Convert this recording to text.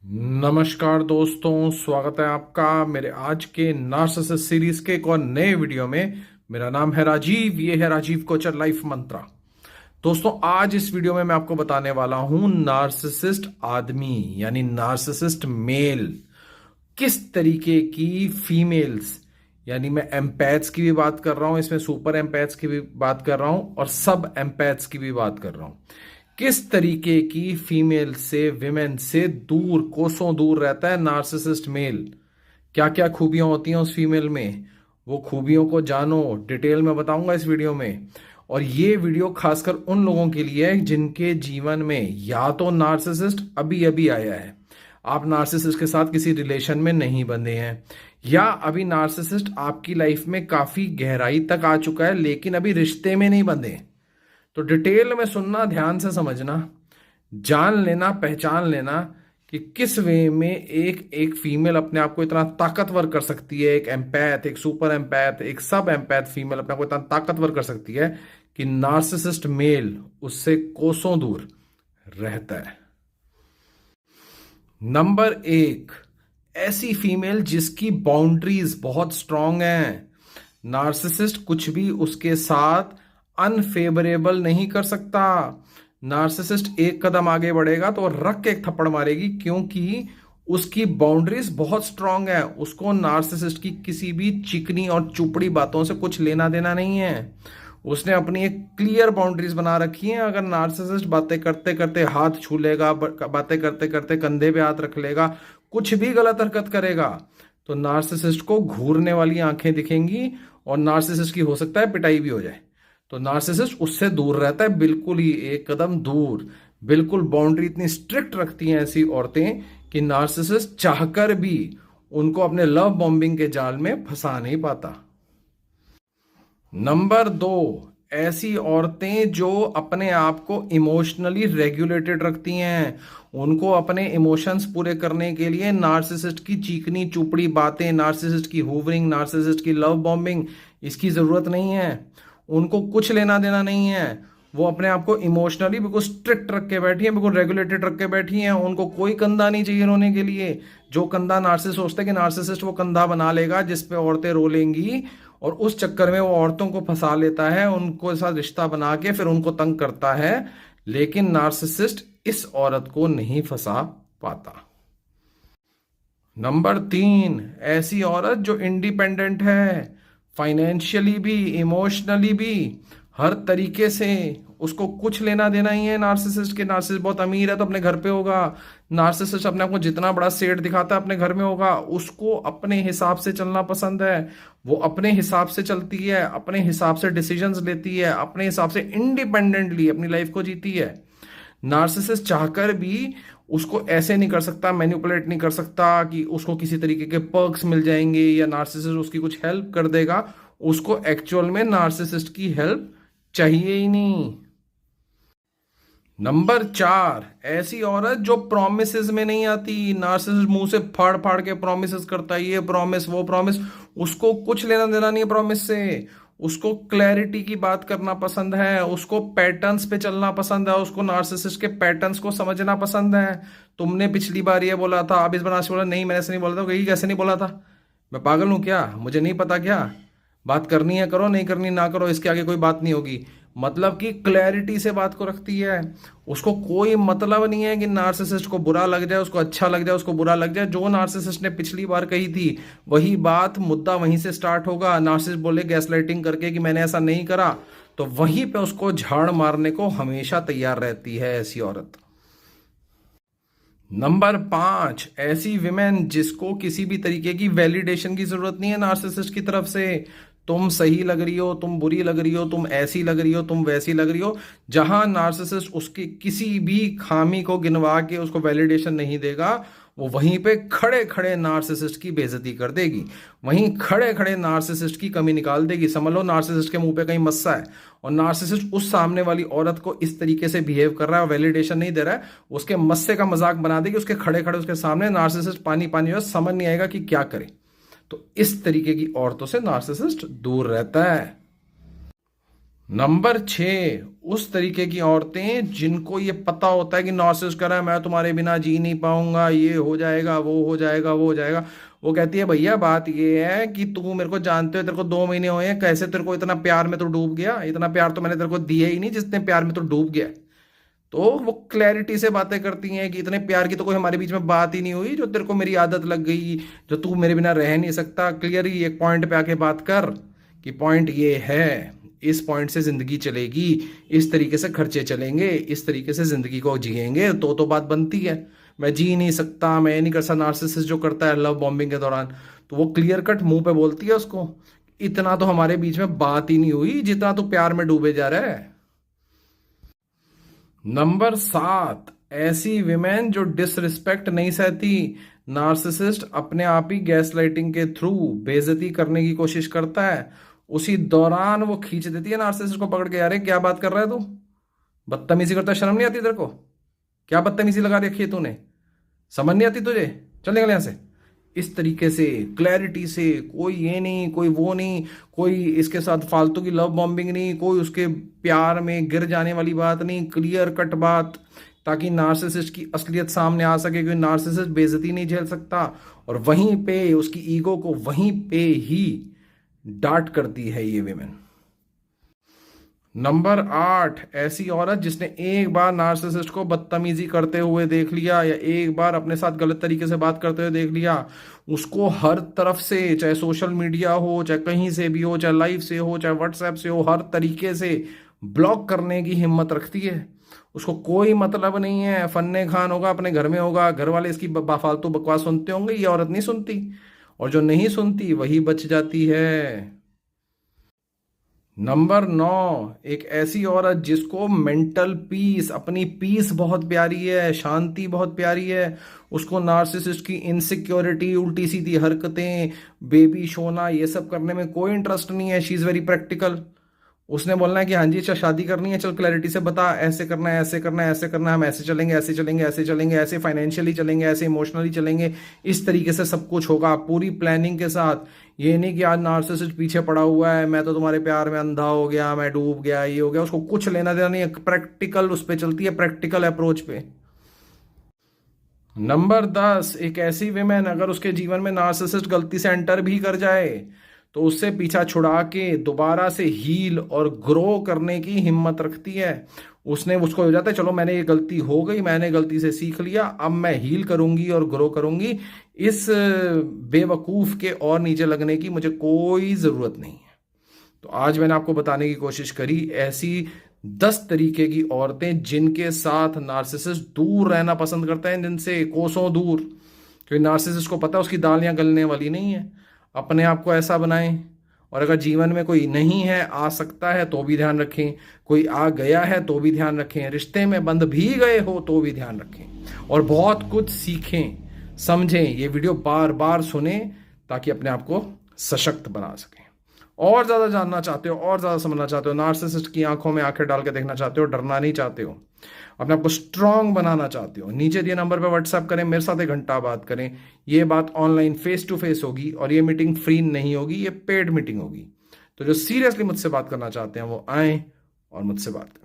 नमस्कार दोस्तों, स्वागत है आपका मेरे आज के नार्सिसिस्ट सीरीज के एक और नए वीडियो में। मेरा नाम है राजीव, ये है राजीव कोचर लाइफ मंत्रा। दोस्तों, आज इस वीडियो में मैं आपको बताने वाला हूं नार्सिसिस्ट आदमी यानी नार्सिसिस्ट मेल किस तरीके की फीमेल्स, यानी मैं एम्पैथ्स की भी बात कर रहा हूं, इसमें सुपर एम्पैथ्स की भी बात कर रहा हूं और सब एम्पैथ्स की भी बात कर रहा हूं। किस तरीके की फीमेल से, विमेन से दूर, कोसों दूर रहता है नार्सिसिस्ट मेल। क्या क्या खूबियां होती हैं उस फीमेल में, वो खूबियों को जानो, डिटेल में बताऊंगा इस वीडियो में। और ये वीडियो खासकर उन लोगों के लिए है जिनके जीवन में या तो नार्सिसिस्ट अभी अभी आया है, आप नार्सिसिस्ट के साथ किसी रिलेशन में नहीं बंधे हैं, या अभी नार्सिसिस्ट आपकी लाइफ में काफी गहराई तक आ चुका है लेकिन अभी रिश्ते में नहीं बंधे। तो डिटेल में सुनना, ध्यान से समझना, जान लेना, पहचान लेना कि किस वे में एक एक फीमेल अपने आप को इतना ताकतवर कर सकती है। एक एम्पैथ, एक सुपर एम्पैथ, एक सब एम्पैथ फीमेल अपने आप को इतना ताकतवर कर सकती है कि नार्सिसिस्ट मेल उससे कोसों दूर रहता है। नंबर एक, ऐसी फीमेल जिसकी बाउंड्रीज बहुत स्ट्रांग हैं। नार्सिसिस्ट कुछ भी उसके साथ अनफेवरेबल नहीं कर सकता। नार्सिसिस्ट एक कदम आगे बढ़ेगा तो रख के एक थप्पड़ मारेगी, क्योंकि उसकी बाउंड्रीज बहुत स्ट्रांग है। उसको नार्सिसिस्ट की किसी भी चिकनी और चुपड़ी बातों से कुछ लेना देना नहीं है। उसने अपनी एक क्लियर बाउंड्रीज बना रखी है। अगर नार्सिसिस्ट बातें करते करते हाथ छू लेगा, बातें करते करते कंधे पे हाथ रख लेगा, कुछ भी गलत हरकत करेगा, तो नार्सिसिस्ट को घूरने वाली आंखें दिखेंगी और नार्सिसिस्ट की हो सकता है पिटाई भी हो जाए। तो नार्सिसिस्ट उससे दूर रहता है, बिल्कुल ही एक कदम दूर। बिल्कुल बाउंड्री इतनी स्ट्रिक्ट रखती हैं ऐसी औरतें कि नार्सिसिस्ट चाहकर भी उनको अपने लव बॉम्बिंग के जाल में फंसा नहीं पाता। नंबर दो, ऐसी औरतें जो अपने आप को इमोशनली रेगुलेटेड रखती हैं। उनको अपने इमोशंस पूरे करने के लिए नार्सिसिस्ट की चीकनी चुपड़ी बातें, नार्सिसिस्ट की हुवरिंग, नार्सिसिस्ट की लव बॉम्बिंग, इसकी जरूरत नहीं है। उनको कुछ लेना देना नहीं है। वो अपने आप को इमोशनली बिल्कुल स्ट्रिक्ट रख के बैठी है, बिल्कुल रेगुलेटेड रख के बैठी है। उनको कोई कंधा नहीं चाहिए रोने के लिए। जो कंधा नार्सिसिस्ट सोचते कि नार्सिसिस्ट वो कंधा बना लेगा जिसपे औरतें रो लेंगी, और उस चक्कर में वो औरतों को फंसा लेता है, उनको साथ रिश्ता बना के फिर उनको तंग करता है। लेकिन नार्सिसिस्ट इस औरत को नहीं फंसा पाता। नंबर तीन, ऐसी औरत जो इंडिपेंडेंट है, फाइनेंशियली भी, इमोशनली भी, हर तरीके से। उसको कुछ लेना देना ही है नार्सिसिस्ट के। नार्सिसिस्ट बहुत अमीर है तो अपने घर पे होगा। नार्सिसिस्ट अपने आप को जितना बड़ा सेठ दिखाता है अपने घर में होगा। उसको अपने हिसाब से चलना पसंद है। वो अपने हिसाब से चलती है, अपने हिसाब से डिसीजंस लेती है, अपने हिसाब से इंडिपेंडेंटली अपनी लाइफ को जीती है। नार्सिसिस्ट चाहकर भी उसको ऐसे नहीं कर सकता, मैनिपुलेट नहीं कर सकता कि उसको किसी तरीके के पर्क्स मिल जाएंगे या नार्सिसिस्ट उसकी कुछ हेल्प कर देगा। उसको एक्चुअल में नार्सिसिस्ट की हेल्प चाहिए ही नहीं। नंबर चार, ऐसी औरत जो प्रोमिसेस में नहीं आती। नार्सिसिस्ट मुंह से फाड़ फाड़ के प्रोमिसेस करता है, ये प्रॉमिस वो प्रॉमिस। उसको कुछ लेना देना नहीं है प्रॉमिस से। उसको क्लैरिटी की बात करना पसंद है, उसको पैटर्न्स पे चलना पसंद है, उसको नार्सिसिस्ट के पैटर्न्स को समझना पसंद है। तुमने पिछली बार ये बोला था, अब इस बार बोला नहीं, मैंने ऐसे नहीं बोला था। यही कैसे नहीं बोला था? मैं पागल हूं क्या? मुझे नहीं पता क्या? बात करनी है करो, नहीं करनी ना करो, इसके आगे कोई बात नहीं होगी। मतलब कि क्लैरिटी से बात को रखती है। उसको कोई मतलब नहीं है कि नार्सिसिस्ट को बुरा लग जाए, उसको अच्छा लग जाए, उसको बुरा लग जाए। जो नार्सिसिस्ट ने पिछली बार कही थी वही बात, मुद्दा वहीं से स्टार्ट होगा। नार्सिसिस्ट बोले गैसलाइटिंग करके कि मैंने ऐसा नहीं करा, तो वहीं पे उसको झाड़ मारने को हमेशा तैयार रहती है ऐसी औरत। नंबर पांच, ऐसी विमेन जिसको किसी भी तरीके की वैलिडेशन की जरूरत नहीं है नार्सिसिस्ट की तरफ से। तुम सही लग रही हो, तुम बुरी लग रही हो, तुम ऐसी लग रही हो, तुम वैसी लग रही हो। जहां नार्सिसिस्ट उसकी किसी भी खामी को गिनवा के उसको वैलिडेशन नहीं देगा, वो वहीं पे खड़े खड़े नार्सिसिस्ट की बेइज्जती कर देगी। वहीं खड़े खड़े नार्सिसिस्ट की कमी निकाल देगी। समझ लो नार्सिसिस्ट के मुंह पे कहीं मस्सा है और नार्सिसिस्ट उस सामने वाली औरत को इस तरीके से बिहेव कर रहा है और वैलिडेशन नहीं दे रहा है, उसके मस्से का मजाक बना देगी उसके खड़े खड़े उसके सामने। नार्सिसिस्ट पानी पानी हो, समझ नहीं आएगा कि क्या करे। तो इस तरीके की औरतों से नार्सिसिस्ट दूर रहता है। नंबर 6, उस तरीके की औरतें जिनको ये पता होता है कि नार्सिसिस्ट कर रहा है, मैं तुम्हारे बिना जी नहीं पाऊंगा, ये हो जाएगा, वो हो जाएगा, वो हो जाएगा। वो कहती है भैया बात ये है कि तू मेरे को जानते हो, तेरे को 2 महीने हुए हैं, कैसे तेरे को इतना प्यार में तो डूब गया? इतना प्यार तो मैंने तेरे को दिया ही नहीं जितने प्यार में तो डूब गया। तो वो क्लैरिटी से बातें करती हैं कि इतने प्यार की तो कोई हमारे बीच में बात ही नहीं हुई, जो तेरे को मेरी आदत लग गई, जो तू मेरे बिना रह नहीं सकता। क्लियरली एक पॉइंट पे आके बात कर कि पॉइंट ये है, इस पॉइंट से जिंदगी चलेगी, इस तरीके से खर्चे चलेंगे, इस तरीके से जिंदगी को जिएंगे, तो बात बनती है। मैं जी नहीं सकता, मैं ये नहीं कर सकता। नार्सिसिस्ट जो करता है लव बॉम्बिंग के दौरान, तो वो क्लियर कट मुंह पे बोलती है उसको, इतना तो हमारे बीच में बात ही नहीं हुई जितना तो प्यार में डूबे जा रहा है। नंबर 7, ऐसी विमेन जो डिसरिस्पेक्ट नहीं सहती। नार्सिसिस्ट अपने आप ही गैस लाइटिंग के थ्रू बेइज्जती करने की कोशिश करता है, उसी दौरान वो खींच देती है नार्सिसिस्ट को पकड़ के, यार क्या बात कर रहा है तू, बदतमीजी करता है, शर्म नहीं आती तेरे को? क्या बदतमीजी लगा रखी है तूने, समझ नहीं आती तुझे, चल निकल यहां से। इस तरीके से क्लैरिटी से, कोई ये नहीं, कोई वो नहीं, कोई इसके साथ फालतू की लव बॉम्बिंग नहीं, कोई उसके प्यार में गिर जाने वाली बात नहीं, क्लियर कट बात, ताकि नार्सिसिस्ट की असलियत सामने आ सके। क्योंकि नार्सिसिस्ट बेइज्जती नहीं झेल सकता, और वहीं पे उसकी ईगो को वहीं पे ही डांट करती है ये विमेन। नंबर 8, ऐसी औरत जिसने एक बार नार्सिसिस्ट को बदतमीजी करते हुए देख लिया, या एक बार अपने साथ गलत तरीके से बात करते हुए देख लिया, उसको हर तरफ से, चाहे सोशल मीडिया हो, चाहे कहीं से भी हो, चाहे लाइव से हो, चाहे व्हाट्सएप से हो, हर तरीके से ब्लॉक करने की हिम्मत रखती है। उसको कोई मतलब नहीं है, फन्ने खान होगा, अपने घर में होगा, घर वाले इसकी फालतू बकवास सुनते होंगे, ये औरत नहीं सुनती, और जो नहीं सुनती वही बच जाती है। नंबर 9, एक ऐसी औरत जिसको मेंटल पीस, अपनी पीस बहुत प्यारी है, शांति बहुत प्यारी है, उसको नार्सिसिस्ट की इनसिक्योरिटी, उल्टी सीधी हरकतें, बेबी शोना, ये सब करने में कोई इंटरेस्ट नहीं है। She is very practical. उसने बोलना है कि हाँ जी अच्छा शादी करनी है, चल क्लैरिटी से बता, ऐसे करना है, ऐसे करना है, ऐसे करना है, हम ऐसे चलेंगे, ऐसे चलेंगे, ऐसे चलेंगे, ऐसे फाइनेंशियली चलेंगे, ऐसे इमोशनली चलेंगे, इस तरीके से सब कुछ होगा पूरी प्लानिंग के साथ। ये नहीं कि आज नार्सिसिस्ट पीछे पड़ा हुआ है, मैं तो तुम्हारे प्यार में अंधा हो गया, मैं डूब गया, ये हो गया, उसको कुछ लेना देना नहीं है। प्रैक्टिकल उस पर चलती है, प्रैक्टिकल अप्रोच पे। नंबर 10, एक ऐसी विमेन अगर उसके जीवन में नार्सिसिस्ट गलती से एंटर भी कर जाए, तो उससे पीछा छुड़ा के दोबारा से हील और ग्रो करने की हिम्मत रखती है। उसने उसको हो जाता है चलो मैंने ये गलती हो गई, मैंने गलती से सीख लिया, अब मैं हील करूंगी और ग्रो करूंगी, इस बेवकूफ के और नीचे लगने की मुझे कोई जरूरत नहीं है। तो आज मैंने आपको बताने की कोशिश करी ऐसी 10 तरीके की औरतें जिनके साथ नार्सिसिस्ट दूर रहना पसंद करता है, जिनसे कोसों दूर, क्योंकि नार्सिसिस्ट को पता है उसकी दालियां गलने वाली नहीं है। अपने आप को ऐसा बनाएं, और अगर जीवन में कोई नहीं है, आ सकता है तो भी ध्यान रखें, कोई आ गया है तो भी ध्यान रखें, रिश्ते में बंध भी गए हो तो भी ध्यान रखें, और बहुत कुछ सीखें, समझें। ये वीडियो बार बार सुने ताकि अपने आप को सशक्त बना सकें। और ज्यादा जानना चाहते हो, और ज्यादा समझना चाहते हो, नार्सिसिस्ट की आंखों में आंखें डाल के देखना चाहते हो, डरना नहीं चाहते हो, अपने आप को स्ट्रांग बनाना चाहते हो, नीचे दिए नंबर पे व्हाट्सएप करें, मेरे साथ 1 घंटा बात करें। ये बात ऑनलाइन फेस टू फेस होगी, और ये मीटिंग फ्री नहीं होगी, ये पेड मीटिंग होगी। तो जो सीरियसली मुझसे बात करना चाहते हैं वो आए और मुझसे बात करें।